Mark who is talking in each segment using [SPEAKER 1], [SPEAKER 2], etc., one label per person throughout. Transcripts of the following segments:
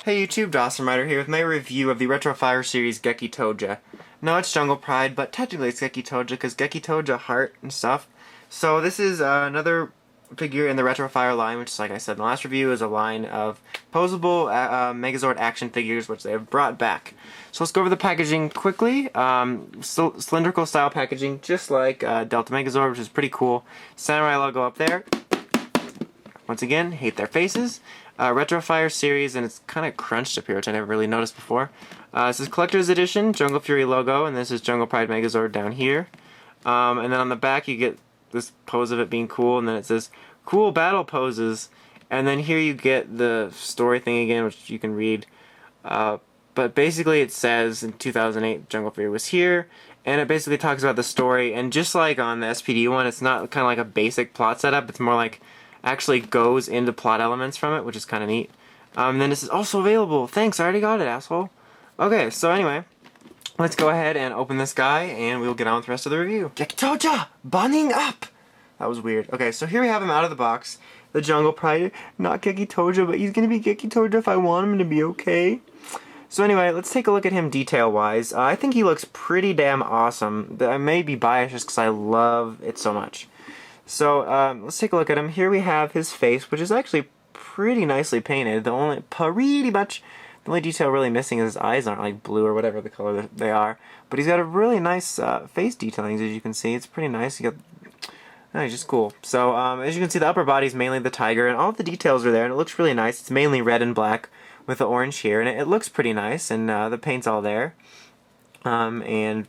[SPEAKER 1] Hey YouTube, Dawson Rider here with my review of the Retrofire series Gekitoja. No, it's Jungle Pride, but technically it's Gekitoja because Gekitoja heart and stuff. So this is another figure in the Retrofire line, which, like I said in the last review, is a line of posable Megazord action figures, which they have brought back. So let's go over the packaging quickly. Cylindrical style packaging, just like Delta Megazord, which is pretty cool. Samurai logo up there. Once again, hate their faces. Retrofire series, and it's kind of crunched up here, which I never really noticed before. This is Collector's Edition, Jungle Fury logo, and this is Jungle Pride Megazord down here. And then on the back you get this pose of it being cool, and then it says, cool battle poses. And then here you get the story thing again, which you can read. But basically it says, in 2008, Jungle Fury was here, and it basically talks about the story, and just like on the SPD one, it's not kind of like a basic plot setup, it's more like actually goes into plot elements from it, which is kind of neat. Then this is also available. Thanks, I already got it, asshole. Okay, so anyway, let's go ahead and open this guy, and we'll get on with the rest of the review. Gekitoja! Bunning up! That was weird. Okay, so here we have him out of the box. The Jungle Pride, not Gekitoja, but he's gonna be Gekitoja if I want him to be, okay? So anyway, let's take a look at him detail-wise. I think he looks pretty damn awesome. I may be biased just because I love it so much. So, let's take a look at him. Here we have his face, which is actually pretty nicely painted. The only detail really missing is his eyes aren't like blue or whatever the color they are. But he's got a really nice face detailing, as you can see. It's pretty nice. He's just cool. So, as you can see, the upper body is mainly the tiger, and all the details are there, and it looks really nice. It's mainly red and black with the orange here, and it looks pretty nice, and the paint's all there. And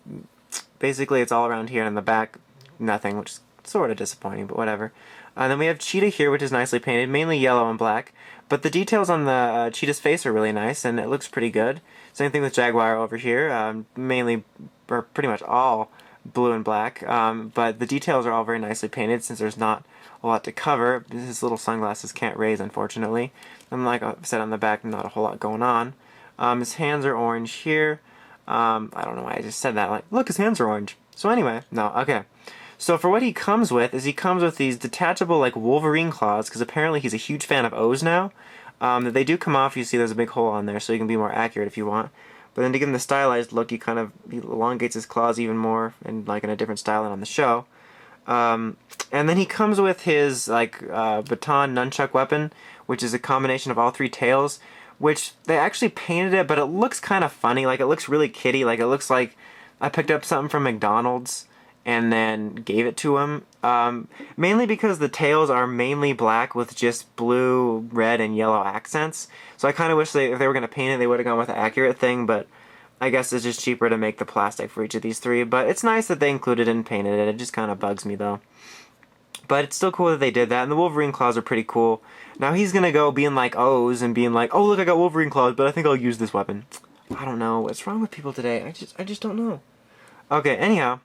[SPEAKER 1] basically, it's all around here, and in the back, nothing, which is sort of disappointing, but whatever. Then we have Cheetah here, which is nicely painted, mainly yellow and black, but the details on the Cheetah's face are really nice, and it looks pretty good. Same thing with Jaguar over here, mainly, or pretty much all blue and black, but the details are all very nicely painted since there's not a lot to cover. His little sunglasses can't raise, unfortunately. And like I said on the back, not a whole lot going on. His hands are orange here. I don't know why I just said that. Like, look, his hands are orange. So anyway, no, okay. So for what he comes with is he comes with these detachable like Wolverine claws, because apparently he's a huge fan of O's now. They do come off. You see there's a big hole on there, so you can be more accurate if you want. But then to give him the stylized look, he elongates his claws even more, and like in a different style than on the show. And then he comes with his like baton nunchuck weapon, which is a combination of all three tails, which they actually painted it, but it looks kind of funny. Like, it looks really kiddie. Like, it looks like I picked up something from McDonald's and then gave it to him. Mainly because the tails are mainly black with just blue, red, and yellow accents. So I kind of wish if they were going to paint it, they would have gone with the accurate thing, but I guess it's just cheaper to make the plastic for each of these three. But it's nice that they included it and painted it. It just kind of bugs me, though. But it's still cool that they did that, and the Wolverine claws are pretty cool. Now he's going to go being like O's and being like, oh, look, I got Wolverine claws, but I think I'll use this weapon. I don't know. What's wrong with people today? I just don't know. Okay, anyhow.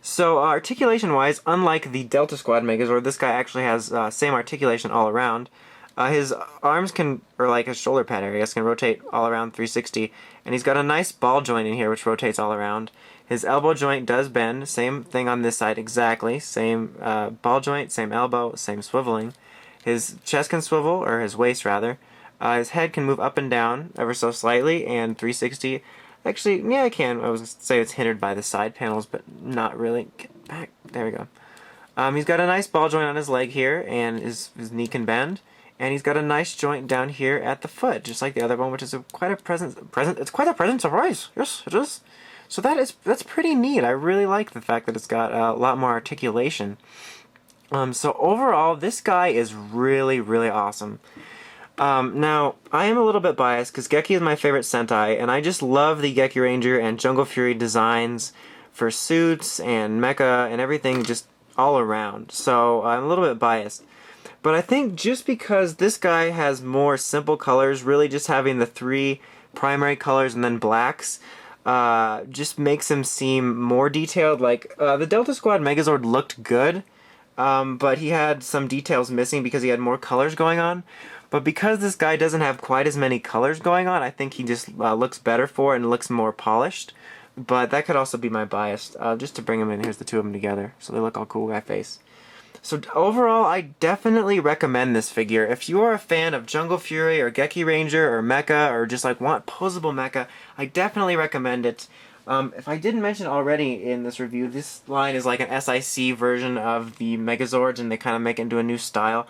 [SPEAKER 1] So, articulation wise, unlike the Delta Squad Megazord, this guy actually has same articulation all around. His arms or like his shoulder pad area, can rotate all around 360, and he's got a nice ball joint in here which rotates all around. His elbow joint does bend, same thing on this side exactly, same ball joint, same elbow, same swiveling. His chest can swivel, or his waist rather. His head can move up and down ever so slightly, and 360. Actually, yeah, I can. I was going to say it's hindered by the side panels, but not really. Get back. There we go. He's got a nice ball joint on his leg here, and his knee can bend. And he's got a nice joint down here at the foot, just like the other one, which is quite a present surprise. Yes, it is. So that's pretty neat. I really like the fact that it's got a lot more articulation. So overall, this guy is really, really awesome. Now, I am a little bit biased because Geki is my favorite Sentai, and I just love the Geki Ranger and Jungle Fury designs for suits and mecha and everything just all around. So I'm a little bit biased. But I think just because this guy has more simple colors, really just having the three primary colors and then blacks, just makes him seem more detailed. Like, the Delta Squad Megazord looked good, but he had some details missing because he had more colors going on. But because this guy doesn't have quite as many colors going on, I think he just looks better for it and looks more polished. But that could also be my bias. Just to bring them in, here's the two of them together, so they look all cool guy face. So overall, I definitely recommend this figure. If you are a fan of Jungle Fury or Geki Ranger or Mecha or just like want posable mecha, I definitely recommend it. If I didn't mention already in this review, this line is like an SIC version of the Megazords, and they kind of make it into a new style.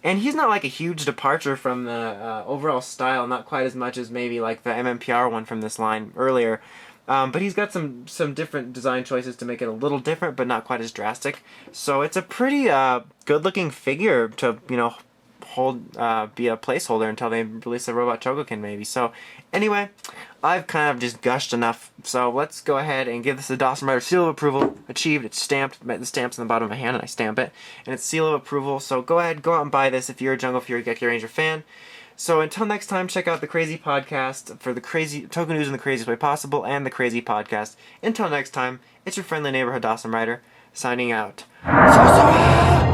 [SPEAKER 1] And he's not like a huge departure from the overall style, not quite as much as maybe like the MMPR one from this line earlier. But he's got some different design choices to make it a little different, but not quite as drastic. So it's a pretty good-looking figure to, you know, hold be a placeholder until they release a Robot Chogokin maybe. So anyway, I've kind of just gushed enough. So let's go ahead and give this a Dawson Rider seal of approval. Achieved. It's stamped. The stamp's on the bottom of my hand, and I stamp it, and it's seal of approval. So go ahead, go out and buy this if you're a Jungle Fury Geki Ranger fan. So until next time, check out the Crazy Podcast for the crazy token news in the craziest way possible, and the Crazy Podcast. Until next time, it's your friendly neighborhood Dawson Rider, signing out. So